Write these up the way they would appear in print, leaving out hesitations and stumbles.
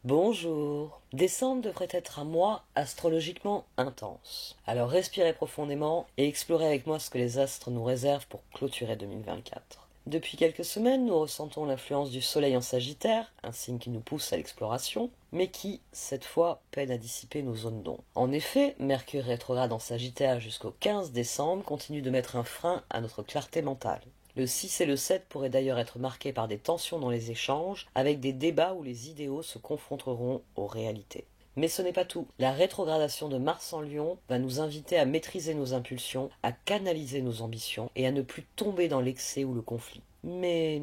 Bonjour. Décembre devrait être un mois astrologiquement intense. Alors respirez profondément et explorez avec moi ce que les astres nous réservent pour clôturer 2024. Depuis quelques semaines, nous ressentons l'influence du Soleil en Sagittaire, un signe qui nous pousse à l'exploration, mais qui, cette fois, peine à dissiper nos zones d'ombre. En effet, Mercure rétrograde en Sagittaire jusqu'au 15 décembre continue de mettre un frein à notre clarté mentale. Le 6 et le 7 pourraient d'ailleurs être marqués par des tensions dans les échanges, avec des débats où les idéaux se confronteront aux réalités. Mais ce n'est pas tout. La rétrogradation de Mars en Lion va nous inviter à maîtriser nos impulsions, à canaliser nos ambitions et à ne plus tomber dans l'excès ou le conflit. Mais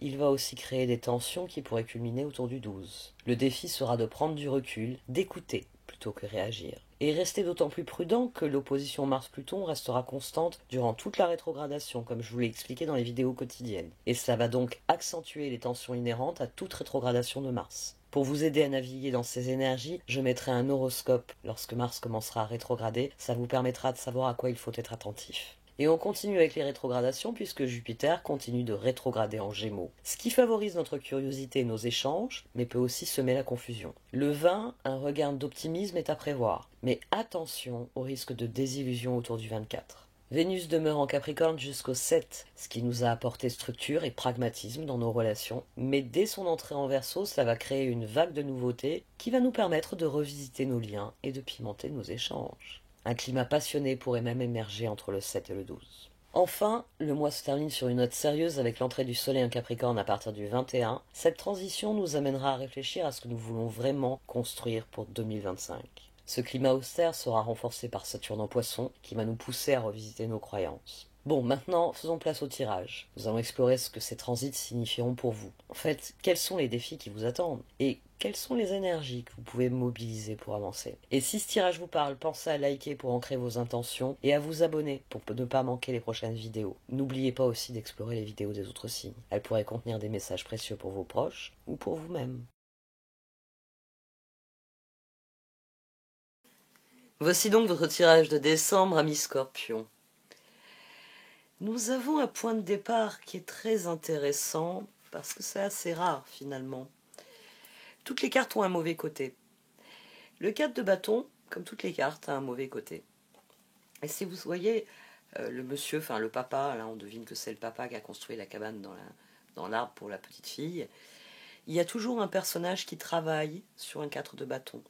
il va aussi créer des tensions qui pourraient culminer autour du 12. Le défi sera de prendre du recul, d'écouter plutôt que réagir. Et rester d'autant plus prudent que l'opposition Mars-Pluton restera constante durant toute la rétrogradation, comme je vous l'ai expliqué dans les vidéos quotidiennes. Et cela va donc accentuer les tensions inhérentes à toute rétrogradation de Mars. Pour vous aider à naviguer dans ces énergies, je mettrai un horoscope lorsque Mars commencera à rétrograder. Ça vous permettra de savoir à quoi il faut être attentif. Et on continue avec les rétrogradations puisque Jupiter continue de rétrograder en Gémeaux, ce qui favorise notre curiosité et nos échanges, mais peut aussi semer la confusion. Le 20, un regain d'optimisme est à prévoir, mais attention au risque de désillusion autour du 24. Vénus demeure en Capricorne jusqu'au 7, ce qui nous a apporté structure et pragmatisme dans nos relations, mais dès son entrée en Verseau, cela va créer une vague de nouveautés qui va nous permettre de revisiter nos liens et de pimenter nos échanges. Un climat passionné pourrait même émerger entre le 7 et le 12. Enfin, le mois se termine sur une note sérieuse avec l'entrée du Soleil en Capricorne à partir du 21. Cette transition nous amènera à réfléchir à ce que nous voulons vraiment construire pour 2025. Ce climat austère sera renforcé par Saturne en Poisson qui va nous pousser à revisiter nos croyances. Bon, maintenant, faisons place au tirage. Nous allons explorer ce que ces transits signifieront pour vous. En fait, quels sont les défis qui vous attendent? Et quelles sont les énergies que vous pouvez mobiliser pour avancer? Et si ce tirage vous parle, pensez à liker pour ancrer vos intentions et à vous abonner pour ne pas manquer les prochaines vidéos. N'oubliez pas aussi d'explorer les vidéos des autres signes. Elles pourraient contenir des messages précieux pour vos proches ou pour vous-même. Voici donc votre tirage de décembre, amis Scorpion. Nous avons un point de départ qui est très intéressant parce que c'est assez rare finalement. Toutes les cartes ont un mauvais côté. Le 4 de bâton, comme toutes les cartes, a un mauvais côté. Et si vous voyez le monsieur, enfin le papa, là on devine que c'est le papa qui a construit la cabane dans l'arbre pour la petite fille, il y a toujours un personnage qui travaille sur un 4 de bâton.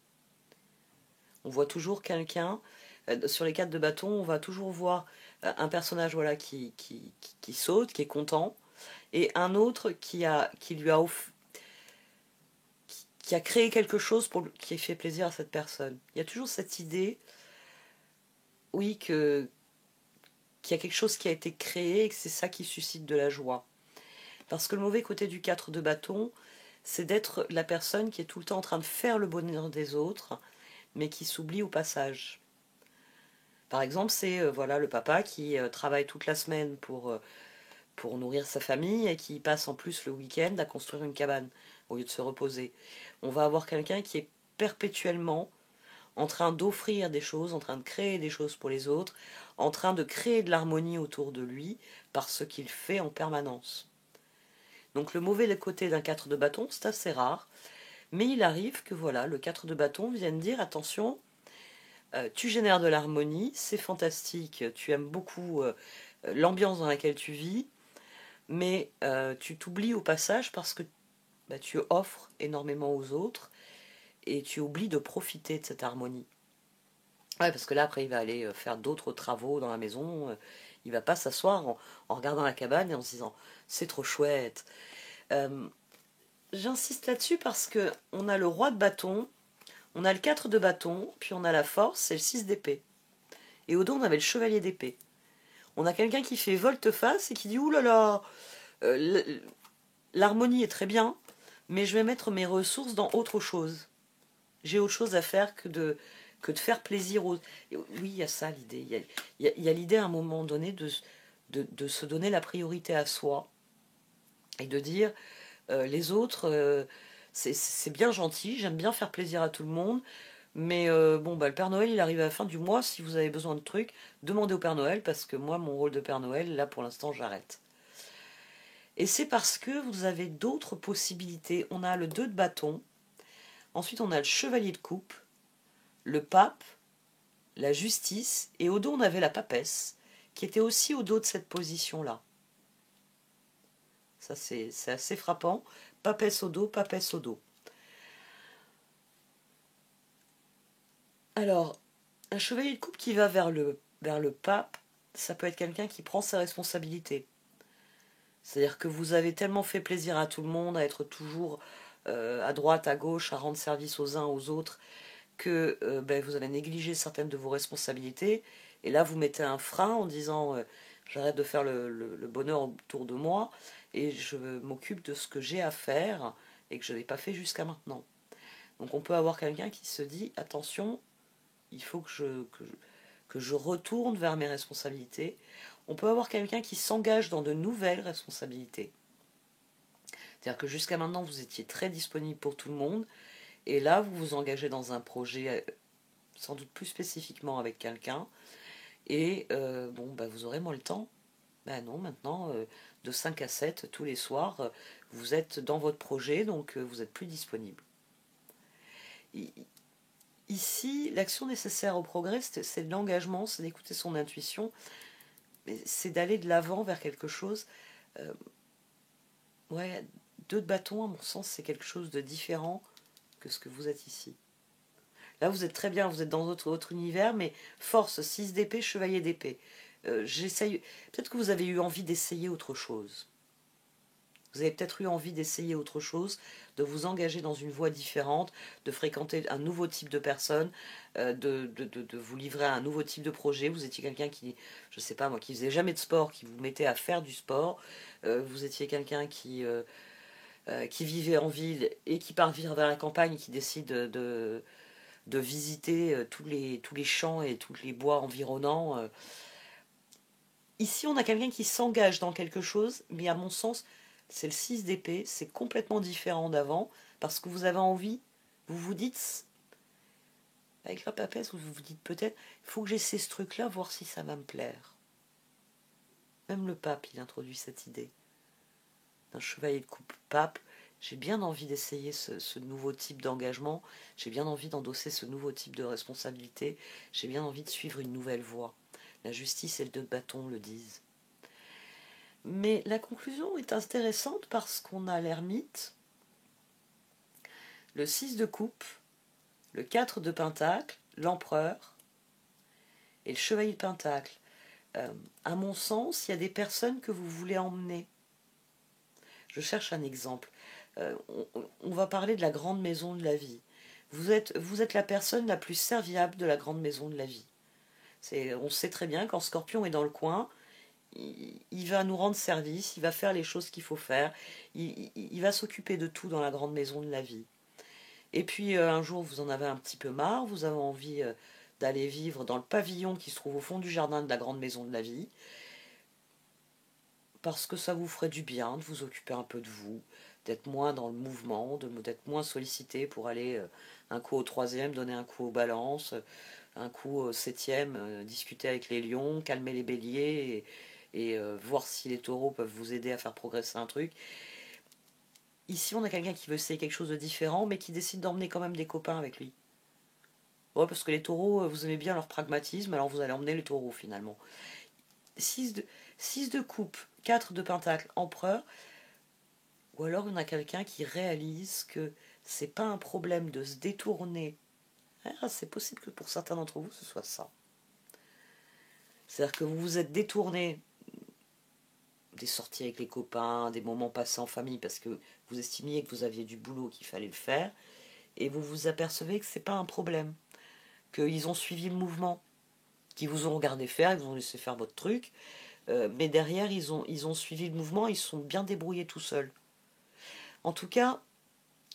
On voit toujours quelqu'un, sur les 4 de bâton, on va toujours voir un personnage voilà, qui saute, qui est content, et un autre qui lui a qui a créé quelque chose qui fait plaisir à cette personne. Il y a toujours cette idée, oui, qu'il y a quelque chose qui a été créé et que c'est ça qui suscite de la joie. Parce que le mauvais côté du 4 de bâton, c'est d'être la personne qui est tout le temps en train de faire le bonheur des autres, mais qui s'oublie au passage. Par exemple, c'est voilà, le papa qui travaille toute la semaine pour nourrir sa famille et qui passe en plus le week-end à construire une cabane au lieu de se reposer. On va avoir quelqu'un qui est perpétuellement en train d'offrir des choses, en train de créer des choses pour les autres, en train de créer de l'harmonie autour de lui par ce qu'il fait en permanence. Donc le mauvais côté d'un 4 de bâton, c'est assez rare, mais il arrive que voilà, le 4 de bâton vienne dire attention, tu génères de l'harmonie, c'est fantastique, tu aimes beaucoup l'ambiance dans laquelle tu vis, mais tu t'oublies au passage parce que tu offres énormément aux autres et tu oublies de profiter de cette harmonie. Ouais, parce que là, après, il va aller faire d'autres travaux dans la maison. Il va pas s'asseoir en regardant la cabane et en se disant c'est trop chouette. J'insiste là-dessus parce que on a le roi de bâton, on a le 4 de bâton, puis on a la force et le 6 d'épée. Et au dos, on avait le chevalier d'épée. On a quelqu'un qui fait volte-face et qui dit oulala, l'harmonie est très bien, mais je vais mettre mes ressources dans autre chose. J'ai autre chose à faire que de faire plaisir aux... Oui, il y a ça l'idée. Il y a l'idée à un moment donné de se donner la priorité à soi et de dire les autres, c'est bien gentil, j'aime bien faire plaisir à tout le monde, mais bon, le Père Noël, il arrive à la fin du mois, si vous avez besoin de trucs, demandez au Père Noël, parce que moi, mon rôle de Père Noël, là, pour l'instant, j'arrête. Et c'est parce que vous avez d'autres possibilités. On a le 2 de bâton, Ensuite, on a le chevalier de coupe, le pape, la justice, et au dos, on avait la papesse, qui était aussi au dos de cette position-là. Ça, c'est assez frappant. Papesse au dos, papesse au dos. Alors, un chevalier de coupe qui va vers le pape, ça peut être quelqu'un qui prend ses responsabilités. C'est-à-dire que vous avez tellement fait plaisir à tout le monde, à être toujours à droite, à gauche, à rendre service aux uns aux autres, que vous avez négligé certaines de vos responsabilités. Et là, vous mettez un frein en disant j'arrête de faire le bonheur autour de moi et je m'occupe de ce que j'ai à faire et que je n'ai pas fait jusqu'à maintenant. Donc on peut avoir quelqu'un qui se dit attention, il faut que je retourne vers mes responsabilités. On peut avoir quelqu'un qui s'engage dans de nouvelles responsabilités. C'est-à-dire que jusqu'à maintenant, vous étiez très disponible pour tout le monde, et là, vous vous engagez dans un projet, sans doute plus spécifiquement avec quelqu'un, et vous aurez moins le temps. Ben non, maintenant, de 5 à 7, tous les soirs, vous êtes dans votre projet, donc vous êtes plus disponible. Ici, l'action nécessaire au progrès, c'est de l'engagement, c'est d'écouter son intuition, c'est d'aller de l'avant vers quelque chose. Ouais, 2 de bâton, à mon sens, c'est quelque chose de différent que ce que vous êtes ici. Là, vous êtes très bien, vous êtes dans votre univers, mais force, 6 d'épée, chevalier d'épée. J'essaye. Peut-être que vous avez eu envie d'essayer autre chose. Vous avez peut-être eu envie d'essayer autre chose, de vous engager dans une voie différente, de fréquenter un nouveau type de personnes, de vous livrer à un nouveau type de projet. Vous étiez quelqu'un qui, je sais pas moi, qui faisait jamais de sport, qui vous mettait à faire du sport. Vous étiez quelqu'un qui vivait en ville et qui part vivre vers la campagne, qui décide de visiter tous les champs et tous les bois environnants. Ici, on a quelqu'un qui s'engage dans quelque chose, mais à mon sens, c'est le 6 d'épée, c'est complètement différent d'avant, parce que vous avez envie, vous vous dites, avec la papesse, vous vous dites peut-être, il faut que j'essaie ce truc-là, voir si ça va me plaire. Même le pape, il introduit cette idée. D'un chevalier de coupe pape, j'ai bien envie d'essayer ce nouveau type d'engagement, j'ai bien envie d'endosser ce nouveau type de responsabilité, j'ai bien envie de suivre une nouvelle voie. La justice et le 2 de bâton le disent. Mais la conclusion est intéressante parce qu'on a l'ermite, le 6 de coupe, le 4 de pentacle, l'empereur et le chevalier de pentacle. À mon sens, il y a des personnes que vous voulez emmener. Je cherche un exemple. On va parler de la grande maison de la vie. Vous êtes la personne la plus serviable de la grande maison de la vie. On sait très bien quand Scorpion est dans le coin, il va nous rendre service, il va faire les choses qu'il faut faire, il va s'occuper de tout dans la grande maison de la vie. Et puis un jour, vous en avez un petit peu marre, vous avez envie d'aller vivre dans le pavillon qui se trouve au fond du jardin de la grande maison de la vie, parce que ça vous ferait du bien de vous occuper un peu de vous, d'être moins dans le mouvement, d'être moins sollicité pour aller un coup au 3e, donner un coup aux balances, un coup au 7e, discuter avec les lions, calmer les béliers et voir si les taureaux peuvent vous aider à faire progresser un truc. Ici, on a quelqu'un qui veut essayer quelque chose de différent, mais qui décide d'emmener quand même des copains avec lui. Ouais, parce que les taureaux, vous aimez bien leur pragmatisme, alors vous allez emmener les taureaux finalement. 6 de coupe, 4 de pentacle, empereur. Ou alors on a quelqu'un qui réalise que c'est pas un problème de se détourner. Ah, c'est possible que pour certains d'entre vous, ce soit ça. C'est-à-dire que vous vous êtes détourné des sorties avec les copains, des moments passés en famille, parce que vous estimiez que vous aviez du boulot, qu'il fallait le faire, et vous vous apercevez que c'est pas un problème, qu'ils ont suivi le mouvement, qu'ils vous ont regardé faire, ils vous ont laissé faire votre truc, mais derrière ils ont suivi le mouvement, ils se sont bien débrouillés tout seuls. En tout cas,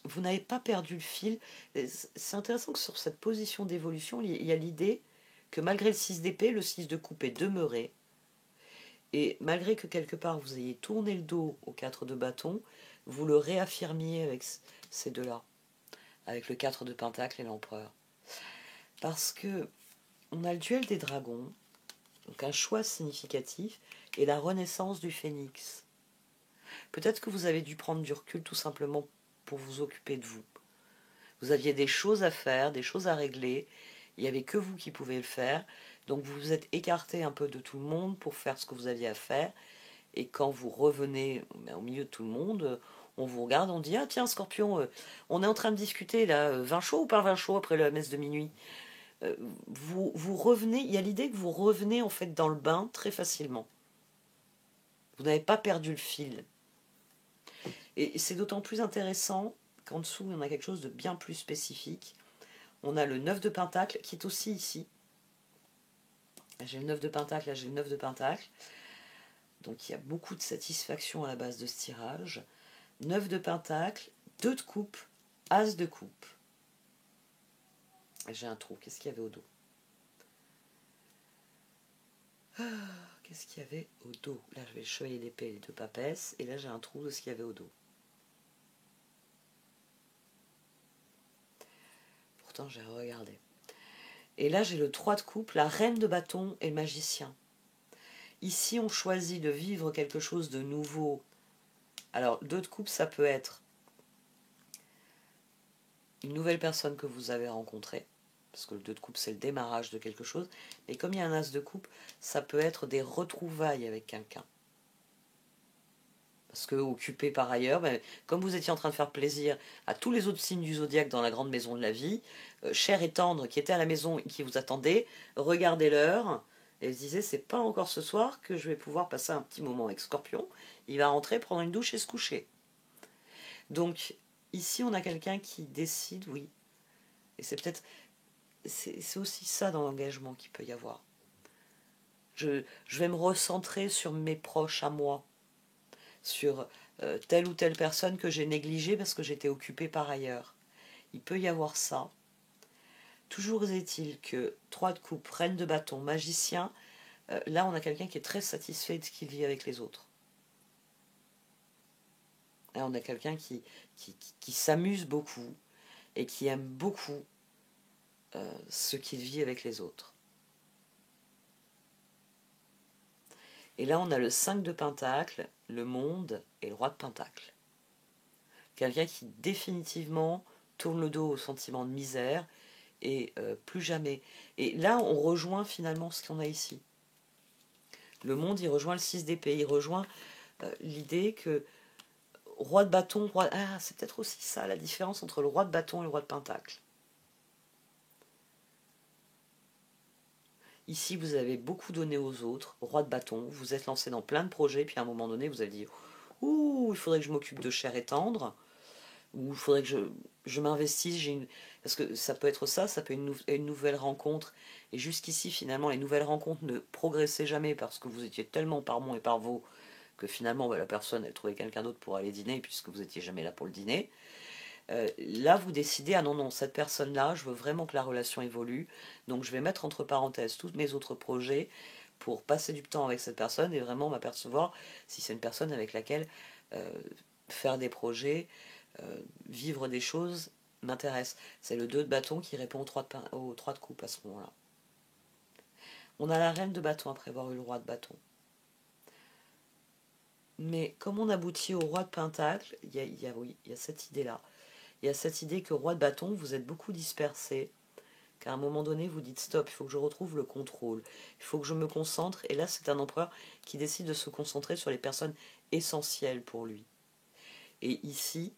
vous n'avez pas perdu le fil. C'est intéressant que sur cette position d'évolution, il y a l'idée que malgré le 6 d'épée, le 6 de coupe est demeuré. Et malgré que quelque part vous ayez tourné le dos au 4 de bâton, vous le réaffirmiez avec ces deux-là, avec le 4 de pentacle et l'empereur. Parce que on a le duel des dragons, donc un choix significatif, et la renaissance du phénix. Peut-être que vous avez dû prendre du recul tout simplement pour vous occuper de vous. Vous aviez des choses à faire, des choses à régler. Il n'y avait que vous qui pouviez le faire. Donc vous vous êtes écarté un peu de tout le monde pour faire ce que vous aviez à faire. Et quand vous revenez au milieu de tout le monde, on vous regarde, on dit ah tiens Scorpion, on est en train de discuter là, vin chaud ou pas vin chaud après la messe de minuit. Vous revenez, il y a l'idée que vous revenez en fait dans le bain très facilement. Vous n'avez pas perdu le fil. Et c'est d'autant plus intéressant qu'en dessous, on a quelque chose de bien plus spécifique. On a le 9 de Pentacle qui est aussi ici. Là, j'ai le 9 de Pentacle, là j'ai le 9 de Pentacle. Donc il y a beaucoup de satisfaction à la base de ce tirage. 9 de Pentacle, 2 de coupe, As de coupe. J'ai un trou, qu'est-ce qu'il y avait au dos? Qu'est-ce qu'il y avait au dos? Là j'avais le chevalier d'épée et les deux papesses, et là j'ai un trou de ce qu'il y avait au dos. Pourtant j'ai regardé. Et là j'ai le 3 de coupe, la reine de bâton et le magicien. Ici on choisit de vivre quelque chose de nouveau. Alors 2 de coupe ça peut être une nouvelle personne que vous avez rencontrée, parce que le 2 de coupe c'est le démarrage de quelque chose, et comme il y a un as de coupe, ça peut être des retrouvailles avec quelqu'un. Parce que occupé par ailleurs, ben, comme vous étiez en train de faire plaisir à tous les autres signes du zodiaque dans la grande maison de la vie, cher et tendre qui était à la maison et qui vous attendait, regardez l'heure et se disait c'est pas encore ce soir que je vais pouvoir passer un petit moment avec Scorpion, il va rentrer, prendre une douche et se coucher. Donc ici on a quelqu'un qui décide, oui, et c'est peut-être, c'est aussi ça dans l'engagement qu'il peut y avoir. Je vais me recentrer sur mes proches à moi, sur telle ou telle personne que j'ai négligée parce que j'étais occupée par ailleurs. Il peut y avoir ça. Toujours est-il que 3 de coupe, reine de bâton, magicien, là on a quelqu'un qui est très satisfait de ce qu'il vit avec les autres. Là on a quelqu'un qui s'amuse beaucoup et qui aime beaucoup ce qu'il vit avec les autres. Et là on a le 5 de pentacle, le monde et le roi de pentacle. Quelqu'un qui définitivement tourne le dos au sentiment de misère et plus jamais. Et là, on rejoint finalement ce qu'on a ici. Le monde, il rejoint le 6 d'épée, il rejoint l'idée que roi de bâton, roi... Ah, c'est peut-être aussi ça, la différence entre le roi de bâton et le roi de pentacle. Ici, vous avez beaucoup donné aux autres, roi de bâton, vous êtes lancé dans plein de projets, puis à un moment donné, vous avez dit « Ouh, il faudrait que je m'occupe de chair et tendre », ou il faudrait que je m'investisse, parce que ça peut être ça peut être une nouvelle rencontre, et jusqu'ici finalement les nouvelles rencontres ne progressaient jamais parce que vous étiez tellement par mon et par vos que finalement la personne elle trouvait quelqu'un d'autre pour aller dîner puisque vous n'étiez jamais là pour le dîner. Là vous décidez, ah non, cette personne là je veux vraiment que la relation évolue, donc je vais mettre entre parenthèses tous mes autres projets pour passer du temps avec cette personne et vraiment m'apercevoir si c'est une personne avec laquelle faire des projets, vivre des choses m'intéresse. C'est le 2 de bâton qui répond au 3 de coupe à ce moment-là. On a la reine de bâton après avoir eu le roi de bâton. Mais comme on aboutit au roi de pentacle, il y a cette idée-là. Il y a cette idée que roi de bâton, vous êtes beaucoup dispersé, qu'à un moment donné, vous dites stop, il faut que je retrouve le contrôle, il faut que je me concentre, et là c'est un empereur qui décide de se concentrer sur les personnes essentielles pour lui. Et ici,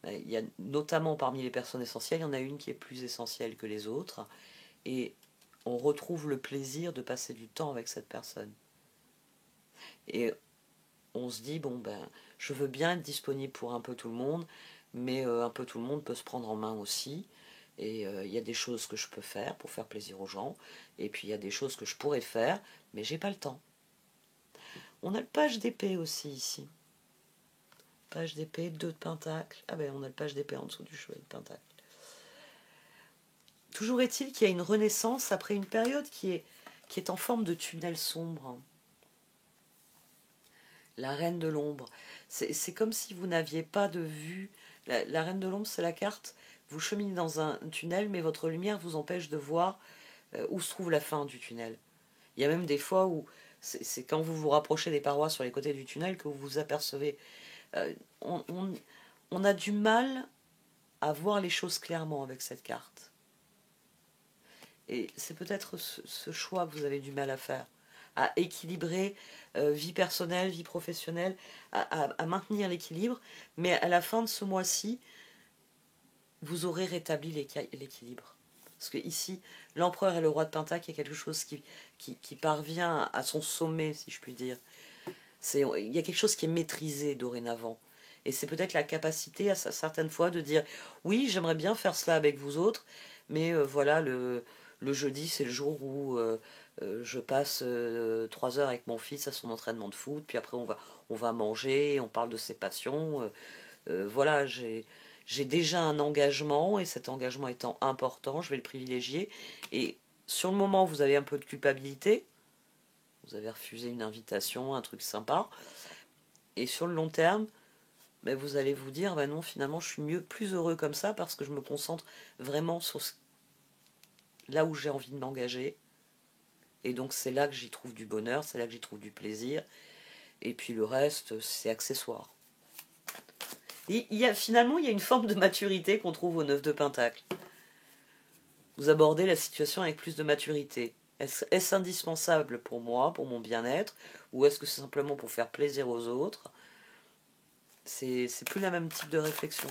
il y a notamment parmi les personnes essentielles, il y en a une qui est plus essentielle que les autres, et on retrouve le plaisir de passer du temps avec cette personne. Et on se dit, bon ben, je veux bien être disponible pour un peu tout le monde, mais un peu tout le monde peut se prendre en main aussi, et il y a des choses que je peux faire pour faire plaisir aux gens, et puis il y a des choses que je pourrais faire, mais j'ai pas le temps. On a le page d'épée aussi ici. Page d'épée, 2 de pentacle. Ah ben on a le page d'épée en dessous du cheval de pentacle. Toujours est-il qu'il y a une renaissance après une période qui est en forme de tunnel sombre. La reine de l'ombre. C'est comme si vous n'aviez pas de vue. La reine de l'ombre, c'est la carte. Vous cheminez dans un tunnel, mais votre lumière vous empêche de voir où se trouve la fin du tunnel. Il y a même des fois où c'est quand vous vous rapprochez des parois sur les côtés du tunnel que vous vous apercevez. On a du mal à voir les choses clairement avec cette carte. Et c'est peut-être ce choix que vous avez du mal à faire, à équilibrer vie personnelle, vie professionnelle, à maintenir l'équilibre, mais à la fin de ce mois-ci, vous aurez rétabli l'équilibre. Parce que ici, l'empereur et le roi de Pentacle, il y a quelque chose qui parvient à son sommet, si je puis dire. Il y a quelque chose qui est maîtrisé dorénavant. Et c'est peut-être la capacité à certaines fois de dire oui, j'aimerais bien faire cela avec vous autres, mais voilà, le jeudi, c'est le jour où je passe 3 heures avec mon fils à son entraînement de foot, puis après on va manger, on parle de ses passions. Voilà, j'ai déjà un engagement, et cet engagement étant important, je vais le privilégier. Et sur le moment, vous avez un peu de culpabilité, vous avez refusé une invitation, un truc sympa, et sur le long terme, ben vous allez vous dire, ben non, finalement, je suis plus heureux comme ça, parce que je me concentre vraiment sur là où j'ai envie de m'engager. Et donc c'est là que j'y trouve du bonheur, c'est là que j'y trouve du plaisir. Et puis le reste, c'est accessoire. Finalement, il y a une forme de maturité qu'on trouve au 9 de Pentacle. Vous abordez la situation avec plus de maturité. Est-ce indispensable pour moi, pour mon bien-être, ou est-ce que c'est simplement pour faire plaisir aux autres? C'est plus la même type de réflexion.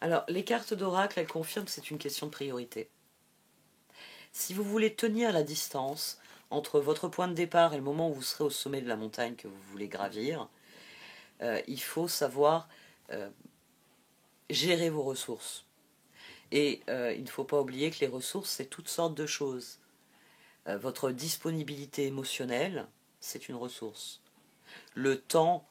Alors, les cartes d'oracle, elles confirment que c'est une question de priorité. Si vous voulez tenir la distance entre votre point de départ et le moment où vous serez au sommet de la montagne que vous voulez gravir, il faut savoir gérer vos ressources. Et il ne faut pas oublier que les ressources, c'est toutes sortes de choses. Votre disponibilité émotionnelle, c'est une ressource. Le temps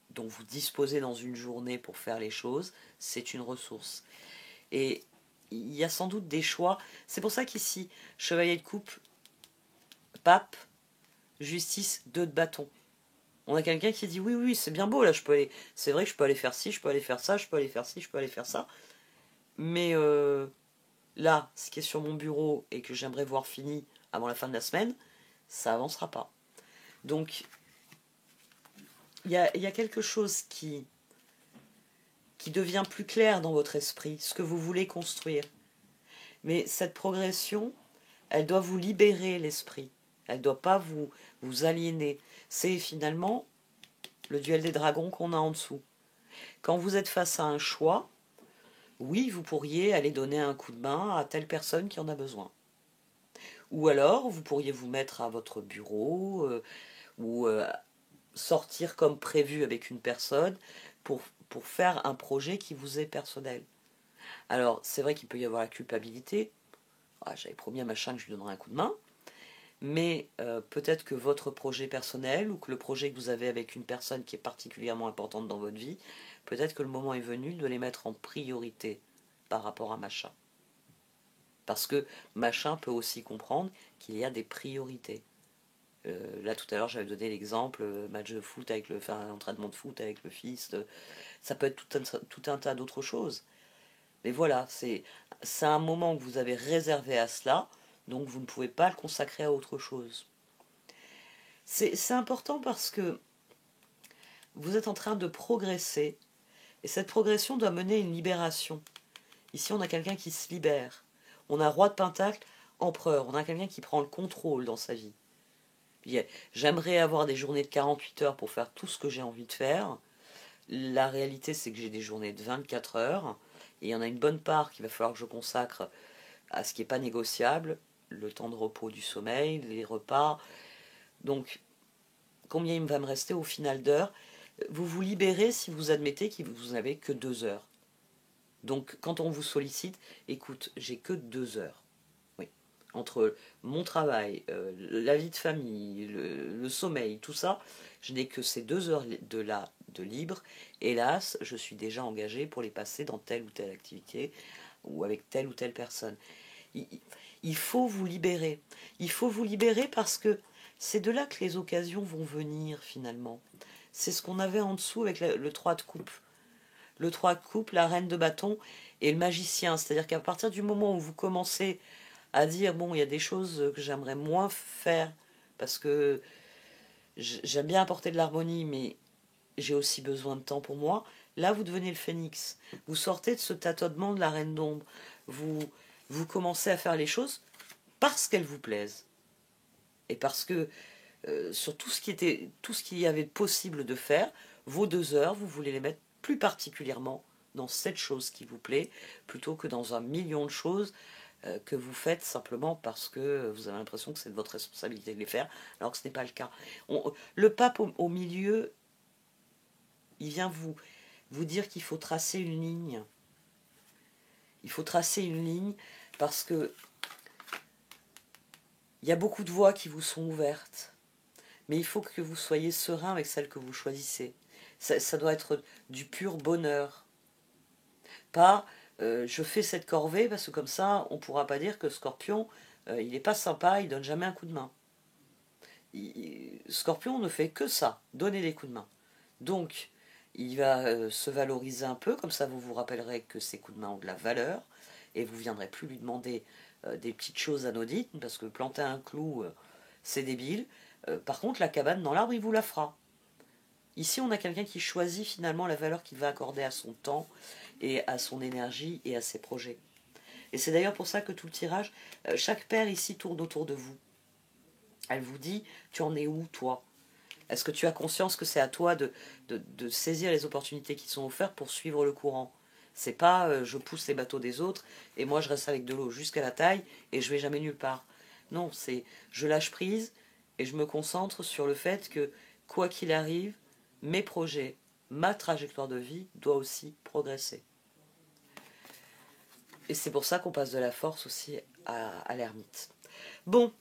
dont vous disposez dans une journée pour faire les choses, c'est une ressource. Et il y a sans doute des choix. C'est pour ça qu'ici, chevalier de coupe, pape, justice, 2 de bâton. On a quelqu'un qui dit oui, oui, c'est bien beau, là, c'est vrai que je peux aller faire ci, je peux aller faire ça, je peux aller faire ci, je peux aller faire ça. Mais là, ce qui est sur mon bureau et que j'aimerais voir fini avant la fin de la semaine, ça avancera pas. Donc, il y a quelque chose qui devient plus clair dans votre esprit, ce que vous voulez construire. Mais cette progression, elle doit vous libérer l'esprit. Elle ne doit pas vous aliéner. C'est finalement le duel des dragons qu'on a en dessous. Quand vous êtes face à un choix, oui, vous pourriez aller donner un coup de main à telle personne qui en a besoin. Ou alors, vous pourriez vous mettre à votre bureau ou sortir comme prévu avec une personne pour faire un projet qui vous est personnel. Alors, c'est vrai qu'il peut y avoir la culpabilité. Ah, j'avais promis à machin que je lui donnerais un coup de main. Mais peut-être que votre projet personnel ou que le projet que vous avez avec une personne qui est particulièrement importante dans votre vie, peut-être que le moment est venu de les mettre en priorité par rapport à machin. Parce que machin peut aussi comprendre qu'il y a des priorités. Là tout à l'heure j'avais donné l'exemple, match de foot avec entraînement de foot avec le fils, ça peut être tout un tas d'autres choses. Mais voilà, c'est un moment que vous avez réservé à cela, donc vous ne pouvez pas le consacrer à autre chose. C'est important parce que vous êtes en train de progresser, et cette progression doit mener à une libération. Ici, on a quelqu'un qui se libère. On a roi de pentacle, empereur. On a quelqu'un qui prend le contrôle dans sa vie. J'aimerais avoir des journées de 48 heures pour faire tout ce que j'ai envie de faire. La réalité, c'est que j'ai des journées de 24 heures. Et il y en a une bonne part qu'il va falloir que je consacre à ce qui n'est pas négociable. Le temps de repos du sommeil, les repas. Donc, combien il va me rester au final d'heures? Vous vous libérez si vous admettez que vous n'avez que 2 heures. Donc, quand on vous sollicite, écoute, j'ai que 2 heures. Oui. Entre mon travail, la vie de famille, le sommeil, tout ça, je n'ai que ces 2 heures de libre. Hélas, je suis déjà engagée pour les passer dans telle ou telle activité ou avec telle ou telle personne. Il faut vous libérer. Il faut vous libérer parce que c'est de là que les occasions vont venir finalement. C'est ce qu'on avait en dessous avec le 3 de coupe. le 3 de coupe, la reine de bâton et le magicien. C'est-à-dire qu'à partir du moment où vous commencez à dire, bon, il y a des choses que j'aimerais moins faire, parce que j'aime bien apporter de l'harmonie, mais j'ai aussi besoin de temps pour moi. Là, vous devenez le phénix. Vous sortez de ce tâtonnement de la reine d'ombre. Vous commencez à faire les choses parce qu'elles vous plaisent. Et parce que sur tout ce qu'il y avait de possible de faire, vos 2 heures, vous voulez les mettre plus particulièrement dans cette chose qui vous plaît, plutôt que dans 1 million de choses que vous faites simplement parce que vous avez l'impression que c'est de votre responsabilité de les faire, alors que ce n'est pas le cas. Le pape au milieu, il vient vous dire qu'il faut tracer une ligne. Il faut tracer une ligne parce que il y a beaucoup de voies qui vous sont ouvertes. Mais il faut que vous soyez serein avec celle que vous choisissez. Ça doit être du pur bonheur. Pas je fais cette corvée parce que comme ça, on ne pourra pas dire que Scorpion, il n'est pas sympa, il donne jamais un coup de main. Scorpion ne fait que ça, donner des coups de main. Donc, il va se valoriser un peu, comme ça vous vous rappellerez que ces coups de main ont de la valeur, et vous ne viendrez plus lui demander des petites choses anodines, parce que planter un clou, c'est débile. Par contre, la cabane dans l'arbre, il vous la fera. Ici, on a quelqu'un qui choisit finalement la valeur qu'il va accorder à son temps, et à son énergie, et à ses projets. Et c'est d'ailleurs pour ça que tout le tirage, chaque paire ici tourne autour de vous. Elle vous dit, tu en es où toi? Est-ce que tu as conscience que c'est à toi de saisir les opportunités qui sont offertes pour suivre le courant? C'est pas je pousse les bateaux des autres et moi je reste avec de l'eau jusqu'à la taille et je vais jamais nulle part. Non, c'est je lâche prise et je me concentre sur le fait que quoi qu'il arrive, mes projets, ma trajectoire de vie doit aussi progresser. Et c'est pour ça qu'on passe de la force aussi à l'ermite. Bon,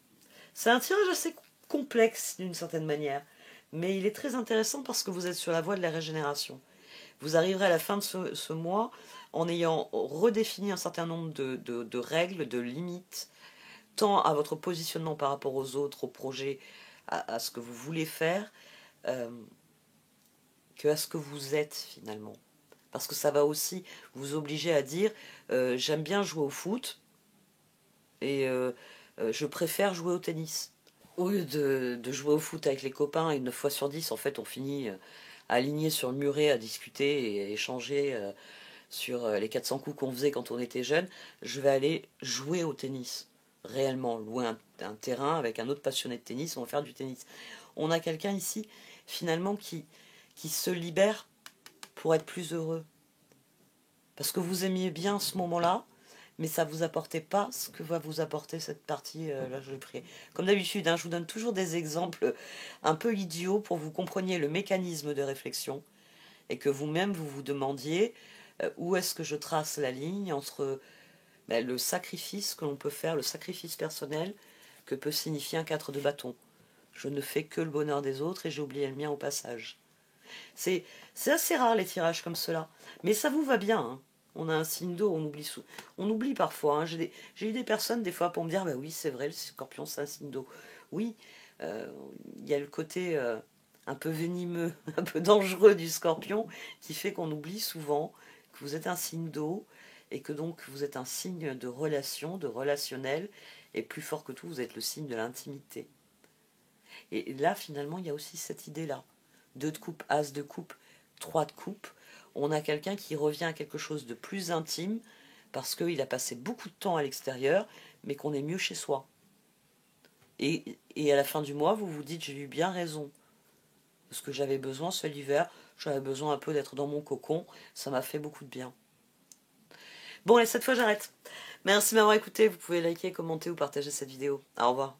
c'est un tirage assez complexe d'une certaine manière, mais il est très intéressant parce que vous êtes sur la voie de la régénération. Vous arriverez à la fin de ce mois en ayant redéfini un certain nombre de règles, de limites, tant à votre positionnement par rapport aux autres, aux projets, à ce que vous voulez faire, que à ce que vous êtes finalement. Parce que ça va aussi vous obliger à dire j'aime bien jouer au foot et je préfère jouer au tennis. Au lieu de jouer au foot avec les copains et 9 fois sur 10, en fait, on finit aligné sur le muret à discuter et à échanger sur les 400 coups qu'on faisait quand on était jeune, je vais aller jouer au tennis. Réellement, louer un terrain avec un autre passionné de tennis, on va faire du tennis. On a quelqu'un ici, finalement, qui se libère pour être plus heureux. Parce que vous aimiez bien ce moment-là, mais ça ne vous apportait pas ce que va vous apporter cette partie-là, je l'ai pris. Comme d'habitude, hein, je vous donne toujours des exemples un peu idiots pour que vous compreniez le mécanisme de réflexion et que vous-même vous vous demandiez où est-ce que je trace la ligne entre le sacrifice que l'on peut faire, le sacrifice personnel que peut signifier un 4 de bâton. Je ne fais que le bonheur des autres et j'ai oublié le mien au passage. C'est assez rare les tirages comme cela, mais ça vous va bien, hein. On a un signe d'eau, on oublie parfois. Hein. J'ai eu des personnes des fois pour me dire bah oui c'est vrai le scorpion c'est un signe d'eau. Oui, il y a le côté un peu venimeux, un peu dangereux du scorpion qui fait qu'on oublie souvent que vous êtes un signe d'eau et que donc vous êtes un signe de relation, de relationnel et plus fort que tout vous êtes le signe de l'intimité. Et là finalement il y a aussi cette idée là. 2 de coupe, as de coupe, 3 de coupe. On a quelqu'un qui revient à quelque chose de plus intime parce qu'il a passé beaucoup de temps à l'extérieur, mais qu'on est mieux chez soi. Et à la fin du mois, vous vous dites, j'ai eu bien raison. Parce que j'avais besoin, ce l'hiver, j'avais besoin un peu d'être dans mon cocon, ça m'a fait beaucoup de bien. Bon, allez, cette fois j'arrête. Merci de m'avoir écouté, vous pouvez liker, commenter ou partager cette vidéo. Au revoir.